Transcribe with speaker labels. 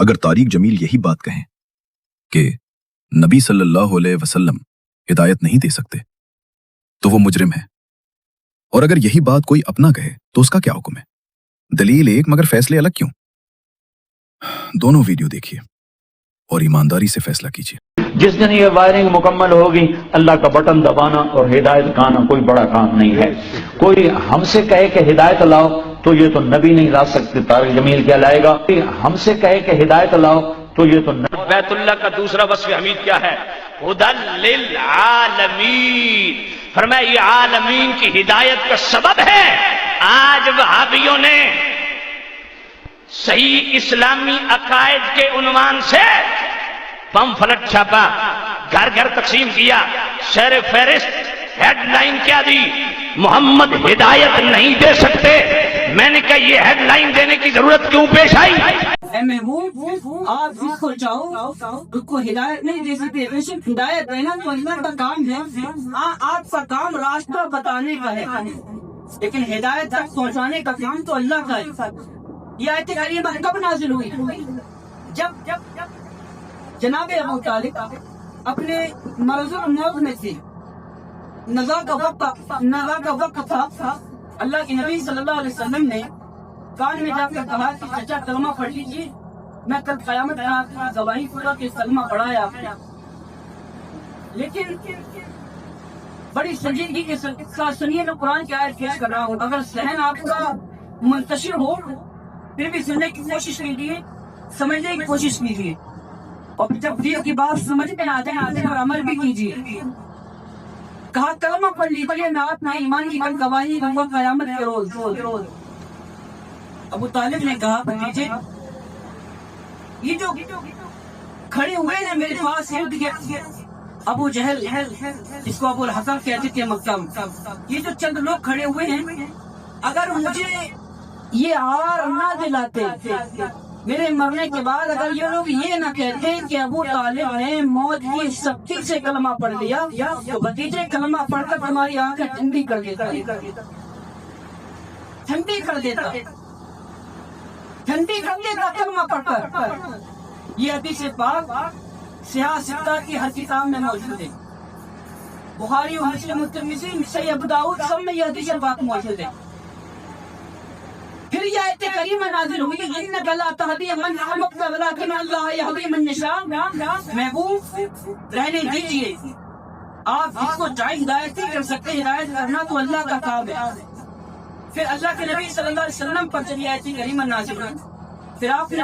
Speaker 1: اگر طارق جمیل یہی بات کہیں کہ نبی صلی اللہ علیہ وسلم ہدایت نہیں دے سکتے تو وہ مجرم ہے، اور اگر یہی بات کوئی اپنا کہے تو اس کا کیا حکم ہے؟ دلیل ایک مگر فیصلے الگ کیوں؟ دونوں ویڈیو دیکھیے اور ایمانداری سے فیصلہ کیجیے۔
Speaker 2: جس دن یہ وائرنگ مکمل ہوگی، اللہ کا بٹن دبانا اور ہدایت کھانا کوئی بڑا کام نہیں ہے۔ کوئی ہم سے کہے کہ ہدایت لاؤ تو یہ تو نبی نہیں لا سکتے، طارق جمیل کیا لائے گا؟ ہم سے کہے کہ ہدایت لاؤ تو یہ تو بیت اللہ کا دوسرا وصف حمید کیا ہے؟ ہدی للعالمین، فرمایا یہ عالمین کی ہدایت کا سبب ہے۔ آج وہابیوں نے صحیح اسلامی عقائد کے عنوان سے پمفلٹ چھاپا، گھر گھر تقسیم کیا، شہر فہرست ہیڈ لائن کیا دی؟ محمد ہدایت نہیں دے سکتے۔ میں نے کہا یہ ہیڈ لائن دینے کی ضرورت کیوں پیش آئی؟
Speaker 3: اے محبوب، آپ جس کو چاہو اس کو ہدایت نہیں دے سکتے۔ بے شک ہدایت دینا تو اللہ کا کام ہے، آپ کا کام راستہ بتانے کا ہے، لیکن ہدایت تک پہنچانے کا کام تو اللہ کا ہے۔ یہ آیت کریمہ کب نازل ہوئی؟ جب جناب ابو طالب اپنے مرض الموت میں تھے، نزا کا وقت تھا، اللہ کے نبی صلی اللہ علیہ وسلم نے کان میں جا کر کہا کہ چچا کلمہ پڑھ لیجیے، میں کل قیامت میں آپ کی گواہی پورا کہ کلمہ پڑھایا۔ لیکن بڑی سنجیدگی کے ساتھ سنیے، میں قرآن کی آیت پیش کر رہا ہوں، اگر ذہن آپ کا منتشر ہو پھر بھی سننے کی کوشش کیجیے، سمجھنے کی کوشش کیجیے، اور جب دل کی بات سمجھ میں آ جائے اور عمل بھی کیجیے۔ کہا کلمہ پڑھ لیجیے، میں آپ نے ایمان کی کل گواہی دوں گا قیامت کے روز۔ ابو طالب نے کہا بھتیجے، یہ جو کھڑے ہوئے ہیں میرے پاس ارد گرد، ابو جہل جس کو ابو الحکم کہتے تھے مکہ، یہ جو چند لوگ کھڑے ہوئے ہیں، اگر مجھے یہ آر نہ دلاتے میرے مرنے کے بعد، اگر یہ لوگ یہ نہ کہتے کہ ابو طالب نے موت کی سختی سے کلمہ پڑھ لیا، تو بھتیجے کلمہ پڑھ کر تمہاری آنکھیں ٹھنڈی کر دیتا، کلمہ پڑھ کر۔ یہ حدیث پاک سیاہ ستہ کی ہر کتاب میں موجود ہے، بخاری و مسلم و ترمذی، صحیح ابو داؤد، سب میں یہ حدیث پاک موجود ہے۔ پھر یہ آیت کریمہ نازل ہوئی، انک لا تہدی من احببت ولکن اللہ یہدی من یشاء۔ محبوب رہنے دیجیے، آپ جس کو چاہے ہدایت نہیں کر سکتے، ہدایت کرنا تو اللہ کا کام ہے۔ پھر اللہ کے نبی صلی اللہ علیہ وسلم پر جب یہ آیت کریمہ نازل ہوئی، پھر آپ نے